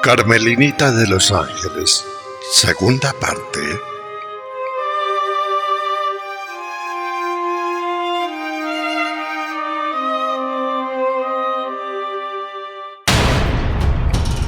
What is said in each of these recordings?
Carmelinita de Los Ángeles, segunda parte.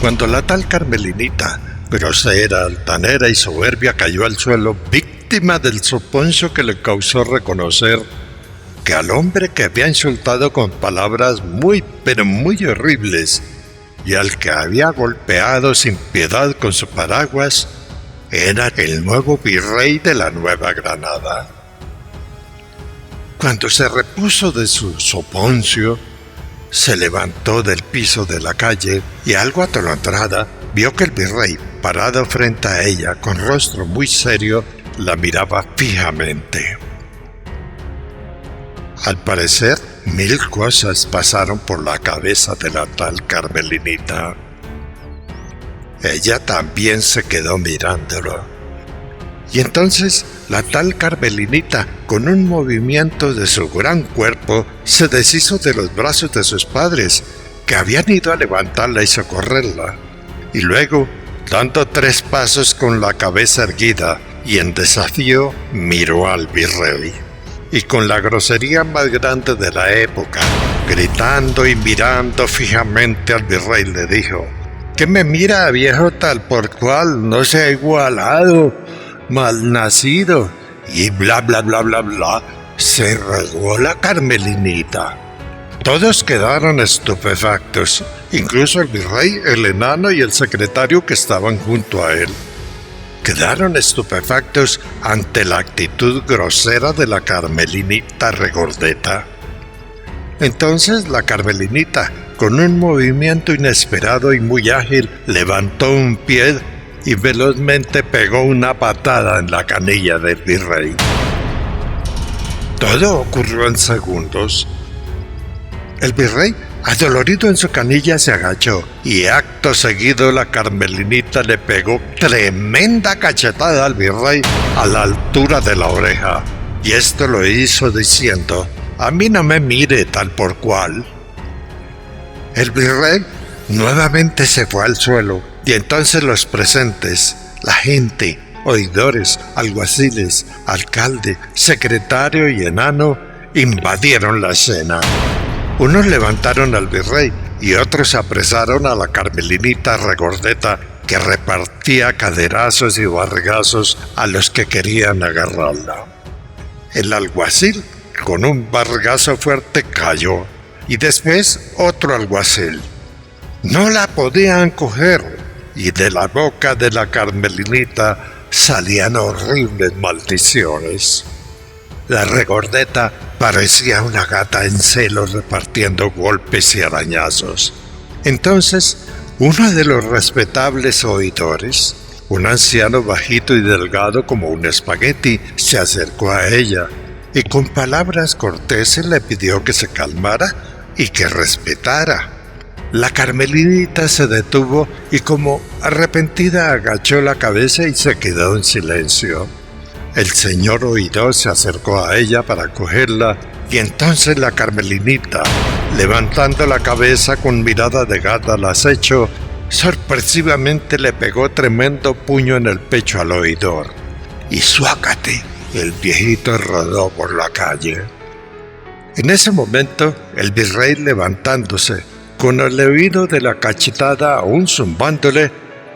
Cuando la tal Carmelinita, grosera, altanera y soberbia, cayó al suelo, víctima del soponcio que le causó reconocer que al hombre que había insultado con palabras muy, pero muy horribles, y al que había golpeado sin piedad con su paraguas, era el nuevo virrey de la Nueva Granada. Cuando se repuso de su soponcio, se levantó del piso de la calle y, algo atolondrada, vio que el virrey, parado frente a ella con rostro muy serio, la miraba fijamente. Al parecer, 1000 cosas pasaron por la cabeza de la tal Carmelinita. Ella también se quedó mirándolo. Y entonces la tal Carmelinita, con un movimiento de su gran cuerpo, se deshizo de los brazos de sus padres, que habían ido a levantarla y socorrerla. Y luego, dando 3 pasos con la cabeza erguida y en desafío, miró al virrey. Y con la grosería más grande de la época, gritando y mirando fijamente al virrey, le dijo: «¿Qué me mira, viejo tal por cual? No se ha igualado, malnacido», y bla bla bla bla bla. Se regó la Carmelinita. Todos quedaron estupefactos, incluso el virrey, el enano y el secretario que estaban junto a él. Quedaron estupefactos ante la actitud grosera de la Carmelinita regordeta. Entonces la Carmelinita, con un movimiento inesperado y muy ágil, levantó un pie y velozmente pegó una patada en la canilla del virrey. Todo ocurrió en segundos. El virrey, adolorido en su canilla, se agachó y acto seguido la Carmelinita le pegó tremenda cachetada al virrey a la altura de la oreja, y esto lo hizo diciendo: «A mí no me mire tal por cual». El virrey nuevamente se fue al suelo, y entonces los presentes, la gente, oidores, alguaciles, alcalde, secretario y enano, invadieron la escena. Unos levantaron al virrey y otros apresaron a la Carmelinita regordeta, que repartía caderazos y barrigazos a los que querían agarrarla. El alguacil, con un barrigazo fuerte, cayó, y después otro alguacil. No la podían coger, y de la boca de la Carmelinita salían horribles maldiciones. La regordeta parecía una gata en celo repartiendo golpes y arañazos. Entonces, uno de los respetables oidores, un anciano bajito y delgado como un espagueti, se acercó a ella y con palabras corteses le pidió que se calmara y que respetara. La Carmelinita se detuvo y, como arrepentida, agachó la cabeza y se quedó en silencio. El señor oidor se acercó a ella para cogerla, y entonces la Carmelinita, levantando la cabeza con mirada de gata al acecho, sorpresivamente le pegó tremendo puño en el pecho al oidor. Y ¡suácate! El viejito rodó por la calle. En ese momento, el virrey, levantándose, con el oído de la cachetada aún zumbándole,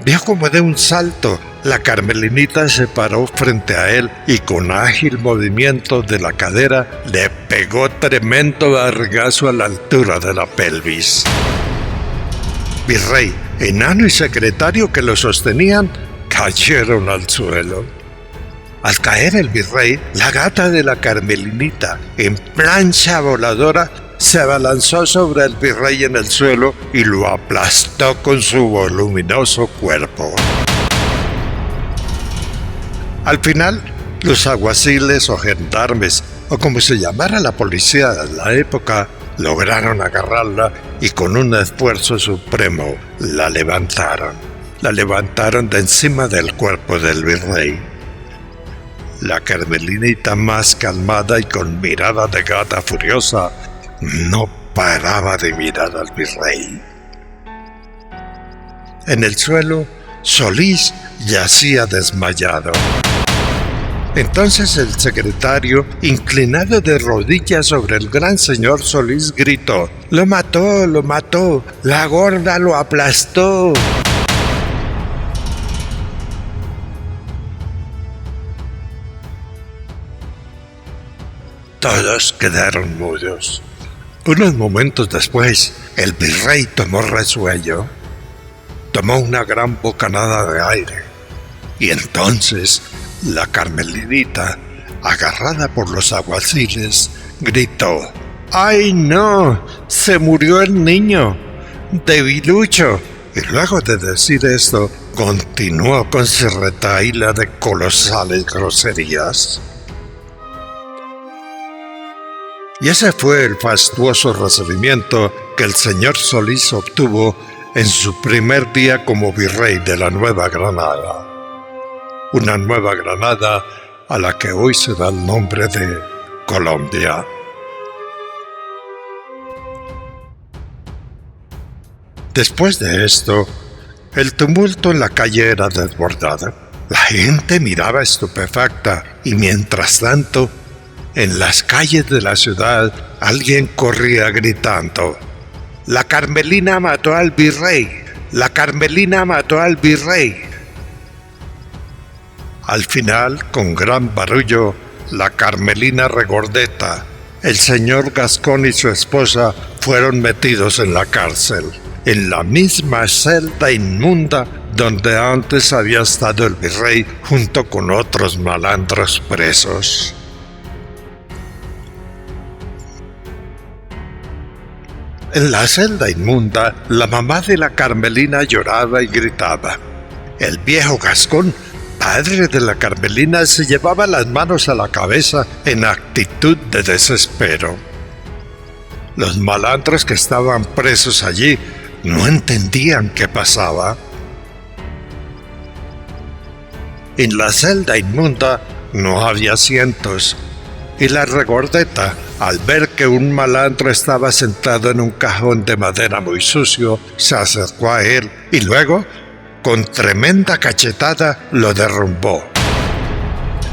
vio como de un salto la Carmelinita se paró frente a él y con ágil movimiento de la cadera le pegó tremendo barrigazo a la altura de la pelvis. Virrey, enano y secretario que lo sostenían cayeron al suelo. Al caer el virrey, la gata de la Carmelinita, en plancha voladora, se abalanzó sobre el virrey en el suelo y lo aplastó con su voluminoso cuerpo. Al final, los alguaciles o gendarmes, o como se llamara la policía de la época, lograron agarrarla y con un esfuerzo supremo la levantaron. La levantaron de encima del cuerpo del virrey. La Carmelinita, más calmada y con mirada de gata furiosa, no paraba de mirar al virrey. En el suelo, Solís yacía desmayado. Entonces el secretario, inclinado de rodillas sobre el gran señor Solís, gritó: ¡Lo mató, lo mató! ¡La gorda lo aplastó! Todos quedaron mudos. Unos momentos después, el virrey tomó resuello, tomó una gran bocanada de aire, y entonces la Carmelinita, agarrada por los alguaciles, gritó: ¡Ay, no! ¡Se murió el niño! ¡Debilucho! Y luego de decir esto, continuó con su retahíla de colosales groserías. Y ese fue el fastuoso recibimiento que el señor Solís obtuvo en su primer día como virrey de la Nueva Granada. Una Nueva Granada a la que hoy se da el nombre de Colombia. Después de esto, el tumulto en la calle era desbordado. La gente miraba estupefacta y mientras tanto, en las calles de la ciudad, alguien corría gritando: ¡La Carmelina mató al virrey! ¡La Carmelina mató al virrey! Al final, con gran barullo, la Carmelina Regordeta, el señor Gascón y su esposa fueron metidos en la cárcel, en la misma celda inmunda donde antes había estado el virrey junto con otros malandros presos. En la celda inmunda, la mamá de la Carmelina lloraba y gritaba. El viejo Gascón, padre de la Carmelina, se llevaba las manos a la cabeza en actitud de desespero. Los malandros que estaban presos allí no entendían qué pasaba. En la celda inmunda no había asientos, y la Regordeta, al ver que un malandro estaba sentado en un cajón de madera muy sucio, se acercó a él y luego, con tremenda cachetada, lo derrumbó.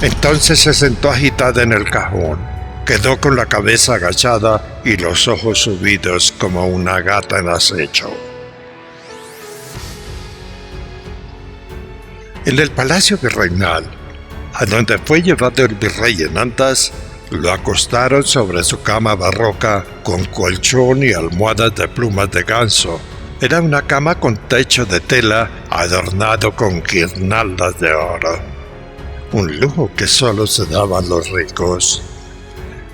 Entonces se sentó agitada en el cajón, quedó con la cabeza agachada y los ojos subidos como una gata en acecho. En el palacio virreinal, a donde fue llevado el virrey en andas, lo acostaron sobre su cama barroca con colchón y almohadas de plumas de ganso. Era una cama con techo de tela adornado con guirnaldas de oro, un lujo que solo se daban los ricos.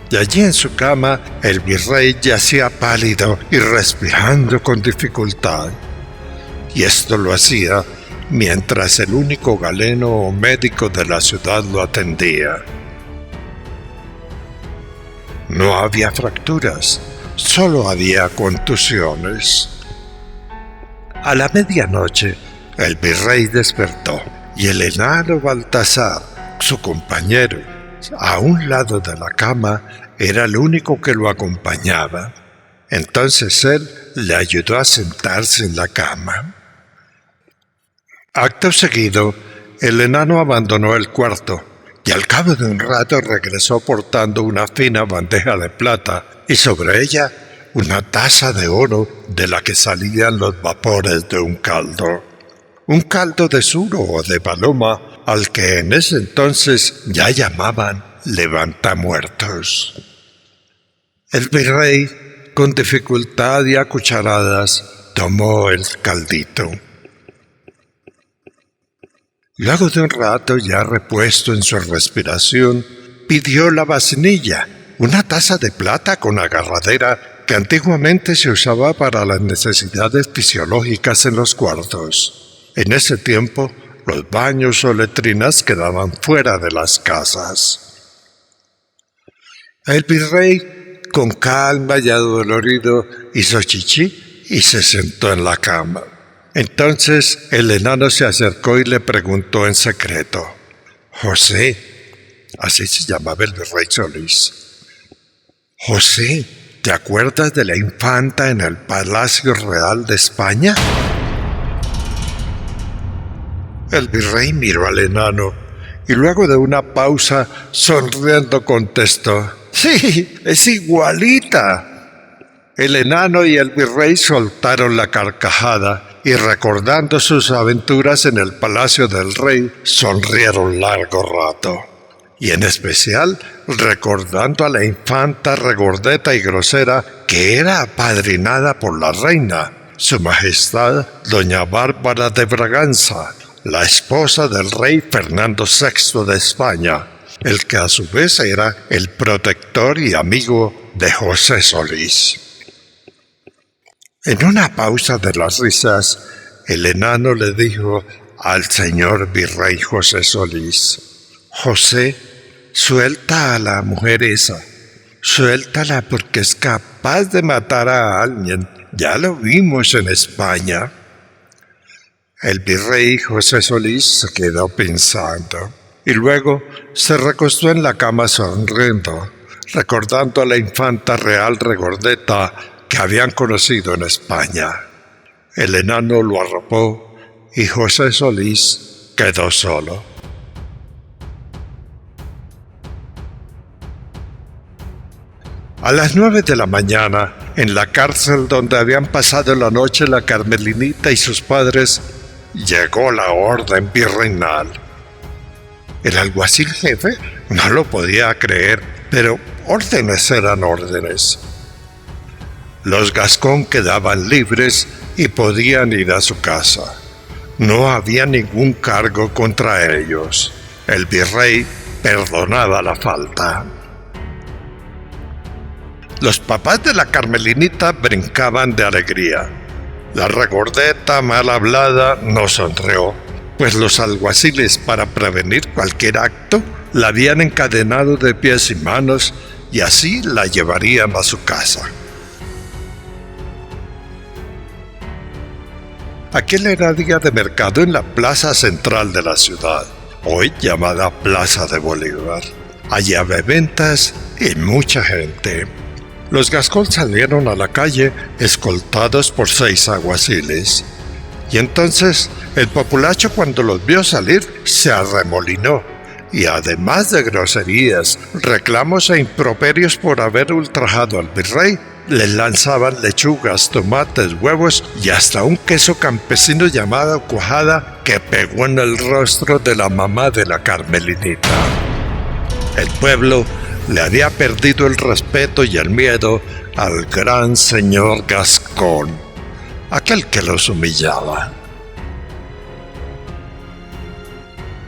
Y allí en su cama el virrey yacía pálido y respirando con dificultad. Y esto lo hacía mientras el único galeno o médico de la ciudad lo atendía. No había fracturas, solo había contusiones. A la medianoche, el virrey despertó y el enano Baltasar, su compañero, a un lado de la cama, era el único que lo acompañaba. Entonces él le ayudó a sentarse en la cama. Acto seguido, el enano abandonó el cuarto y al cabo de un rato regresó portando una fina bandeja de plata y sobre ella una taza de oro de la que salían los vapores de un caldo de suro o de paloma al que en ese entonces ya llamaban levantamuertos. El virrey, con dificultad y a cucharadas, tomó el caldito. Luego de un rato, ya repuesto en su respiración, pidió la vasinilla, una taza de plata con agarradera que antiguamente se usaba para las necesidades fisiológicas en los cuartos. En ese tiempo, los baños o letrinas quedaban fuera de las casas. El virrey, con calma y adolorido, hizo chichi y se sentó en la cama. Entonces el enano se acercó y le preguntó en secreto: «José», así se llamaba el virrey Solís, «José, ¿te acuerdas de la infanta en el Palacio Real de España?». El virrey miró al enano y luego de una pausa, sonriendo, contestó: «Sí, es igualita». El enano y el virrey soltaron la carcajada y, recordando sus aventuras en el palacio del rey, sonrieron largo rato. Y en especial recordando a la infanta regordeta y grosera que era apadrinada por la reina, su majestad doña Bárbara de Braganza, la esposa del rey Fernando VI de España, el que a su vez era el protector y amigo de José Solís. En una pausa de las risas, el enano le dijo al señor virrey José Solís: «José, suelta a la mujer esa, suéltala porque es capaz de matar a alguien, ya lo vimos en España». El virrey José Solís se quedó pensando y luego se recostó en la cama sonriendo, recordando a la infanta real regordeta que habían conocido en España. El enano lo arropó y José Solís quedó solo. A las 9 de la mañana, en la cárcel donde habían pasado la noche la Carmelinita y sus padres, llegó la orden virreinal. El alguacil jefe no lo podía creer, pero órdenes eran órdenes. Los Gascón quedaban libres y podían ir a su casa. No había ningún cargo contra ellos. El virrey perdonaba la falta. Los papás de la Carmelinita brincaban de alegría. La regordeta mal hablada no sonrió, pues los alguaciles, para prevenir cualquier acto, la habían encadenado de pies y manos y así la llevarían a su casa. Aquel era día de mercado en la plaza central de la ciudad, hoy llamada Plaza de Bolívar. Allí había ventas y mucha gente. Los Gascón salieron a la calle escoltados por 6 alguaciles. Y entonces el populacho, cuando los vio salir, se arremolinó. Y además de groserías, reclamos e improperios por haber ultrajado al virrey, les lanzaban lechugas, tomates, huevos y hasta un queso campesino llamado cuajada que pegó en el rostro de la mamá de la Carmelinita. El pueblo le había perdido el respeto y el miedo al gran señor Gascón, aquel que los humillaba.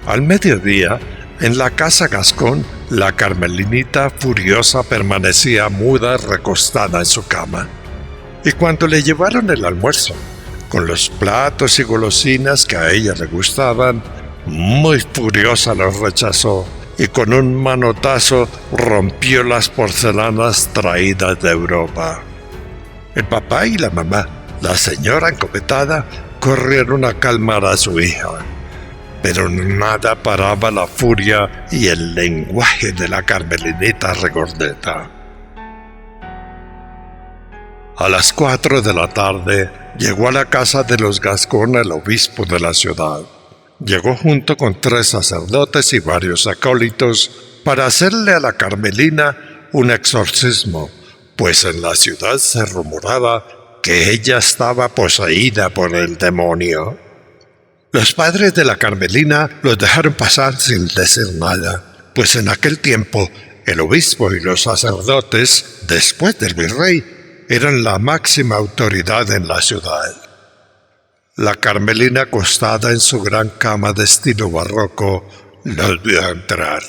Al mediodía, en la casa Gascón, la Carmelinita furiosa permanecía muda recostada en su cama. Y cuando le llevaron el almuerzo, con los platos y golosinas que a ella le gustaban, muy furiosa los rechazó y con un manotazo rompió las porcelanas traídas de Europa. El papá y la mamá, la señora encopetada, corrieron a calmar a su hija, pero nada paraba la furia y el lenguaje de la Carmelinita regordeta. A las 4 de la tarde llegó a la casa de los Gascón el obispo de la ciudad. Llegó junto con 3 sacerdotes y varios acólitos para hacerle a la Carmelina un exorcismo, pues en la ciudad se rumoraba que ella estaba poseída por el demonio. Los padres de la Carmelina los dejaron pasar sin decir nada, pues en aquel tiempo el obispo y los sacerdotes, después del virrey, eran la máxima autoridad en la ciudad. La Carmelina, acostada en su gran cama de estilo barroco, los vio entrar.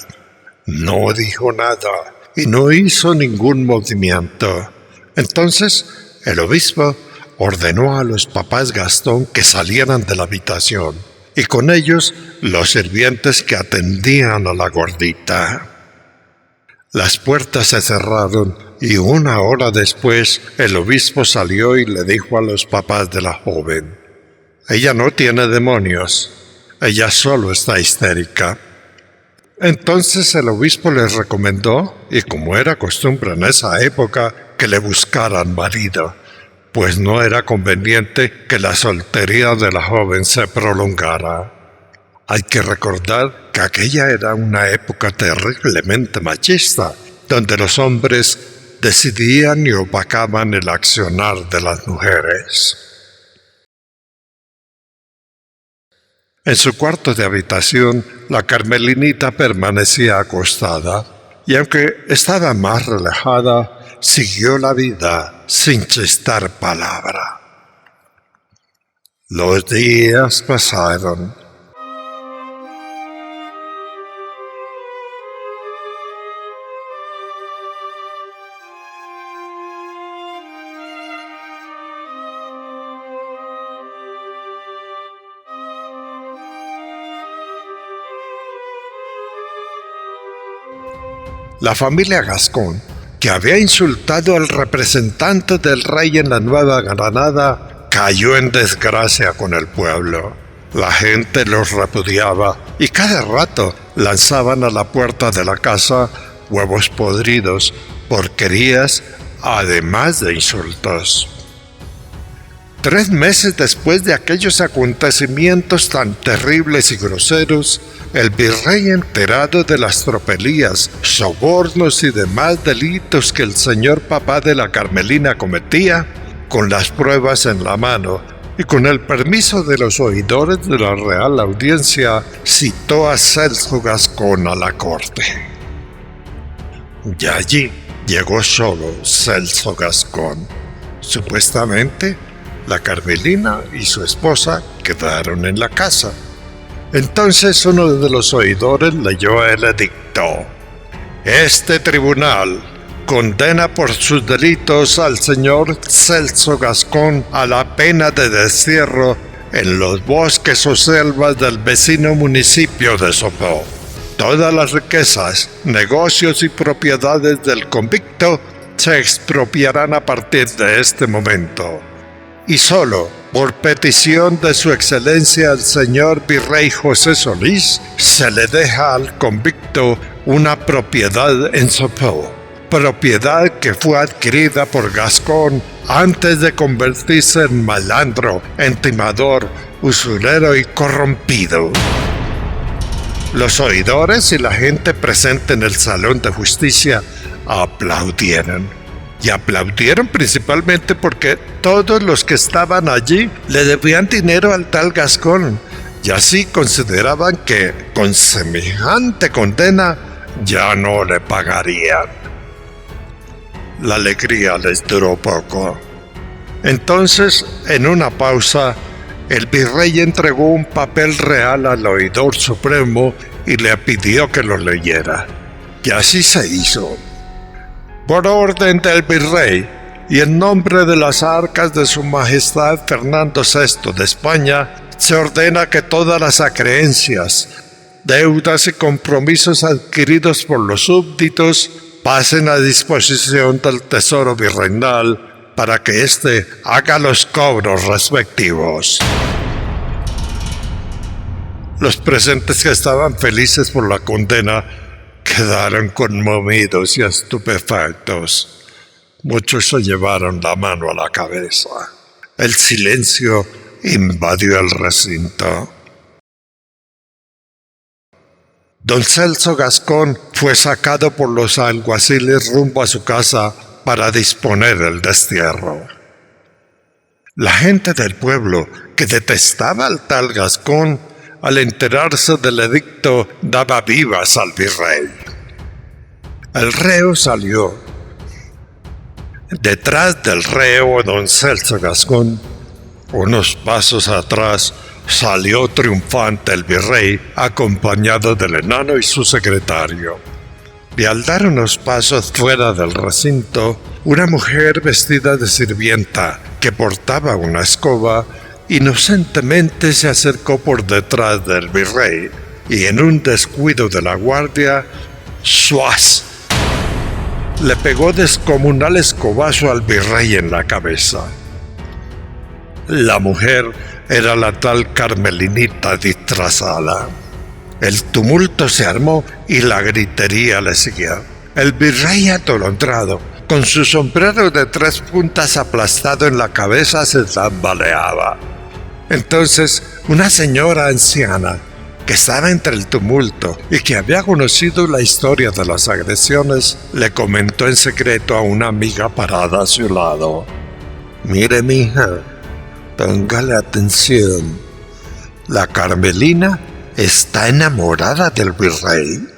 No dijo nada y no hizo ningún movimiento. Entonces el obispo ordenó a los papás Gascón que salieran de la habitación, y con ellos los sirvientes que atendían a la gordita. Las puertas se cerraron y 1 hora después el obispo salió y le dijo a los papás de la joven: «Ella no tiene demonios, ella solo está histérica». Entonces el obispo les recomendó, y como era costumbre en esa época, que le buscaran marido, pues no era conveniente que la soltería de la joven se prolongara. Hay que recordar que aquella era una época terriblemente machista, donde los hombres decidían y opacaban el accionar de las mujeres. En su cuarto de habitación, la carmelinita permanecía acostada, y aunque estaba más relajada, siguió la vida sin chistar palabra. Los días pasaron. La familia Gascón, que había insultado al representante del rey en la Nueva Granada, cayó en desgracia con el pueblo. La gente los repudiaba y cada rato lanzaban a la puerta de la casa huevos podridos, porquerías, además de insultos. 3 meses después de aquellos acontecimientos tan terribles y groseros, el virrey, enterado de las tropelías, sobornos y demás delitos que el señor papá de la Carmelina cometía, con las pruebas en la mano y con el permiso de los oidores de la Real Audiencia, citó a Celso Gascón a la corte. Y allí llegó solo Celso Gascón. Supuestamente, la Carmelina y su esposa quedaron en la casa. Entonces uno de los oidores leyó el edicto. Este tribunal condena por sus delitos al señor Celso Gascón a la pena de destierro en los bosques o selvas del vecino municipio de Sopó. Todas las riquezas, negocios y propiedades del convicto se expropiarán a partir de este momento. Y solo por petición de su excelencia el señor virrey José Solís, se le deja al convicto una propiedad en Sopó, propiedad que fue adquirida por Gascón antes de convertirse en malandro, en timador, usurero y corrompido. Los oidores y la gente presente en el salón de justicia aplaudieron. Y aplaudieron principalmente porque todos los que estaban allí le debían dinero al tal Gascón, y así consideraban que con semejante condena ya no le pagarían. La alegría les duró poco. Entonces, en una pausa, el virrey entregó un papel real al oidor supremo y le pidió que lo leyera. Y así se hizo. Por orden del virrey y en nombre de las arcas de su majestad Fernando VI de España, se ordena que todas las acreencias, deudas y compromisos adquiridos por los súbditos pasen a disposición del tesoro virreinal para que éste haga los cobros respectivos. Los presentes, que estaban felices por la condena, quedaron conmovidos y estupefactos. Muchos se llevaron la mano a la cabeza. El silencio invadió el recinto. Don Celso Gascón fue sacado por los alguaciles rumbo a su casa para disponer el destierro. La gente del pueblo, que detestaba al tal Gascón, al enterarse del edicto, daba vivas al virrey. El reo salió. Detrás del reo, don Celso Gascón, unos pasos atrás, salió triunfante el virrey, acompañado del enano y su secretario. Y al dar unos pasos fuera del recinto, una mujer vestida de sirvienta, que portaba una escoba, inocentemente se acercó por detrás del virrey y en un descuido de la guardia, ¡suas!, le pegó descomunal escobazo al virrey en la cabeza. La mujer era la tal Carmelinita disfrazada. El tumulto se armó y la gritería le siguió. El virrey, atolondrado, con su sombrero de 3 puntas aplastado en la cabeza, se tambaleaba. Entonces, una señora anciana, que estaba entre el tumulto y que había conocido la historia de las agresiones, le comentó en secreto a una amiga parada a su lado: «Mire, mija, póngale atención. La Carmelina está enamorada del virrey».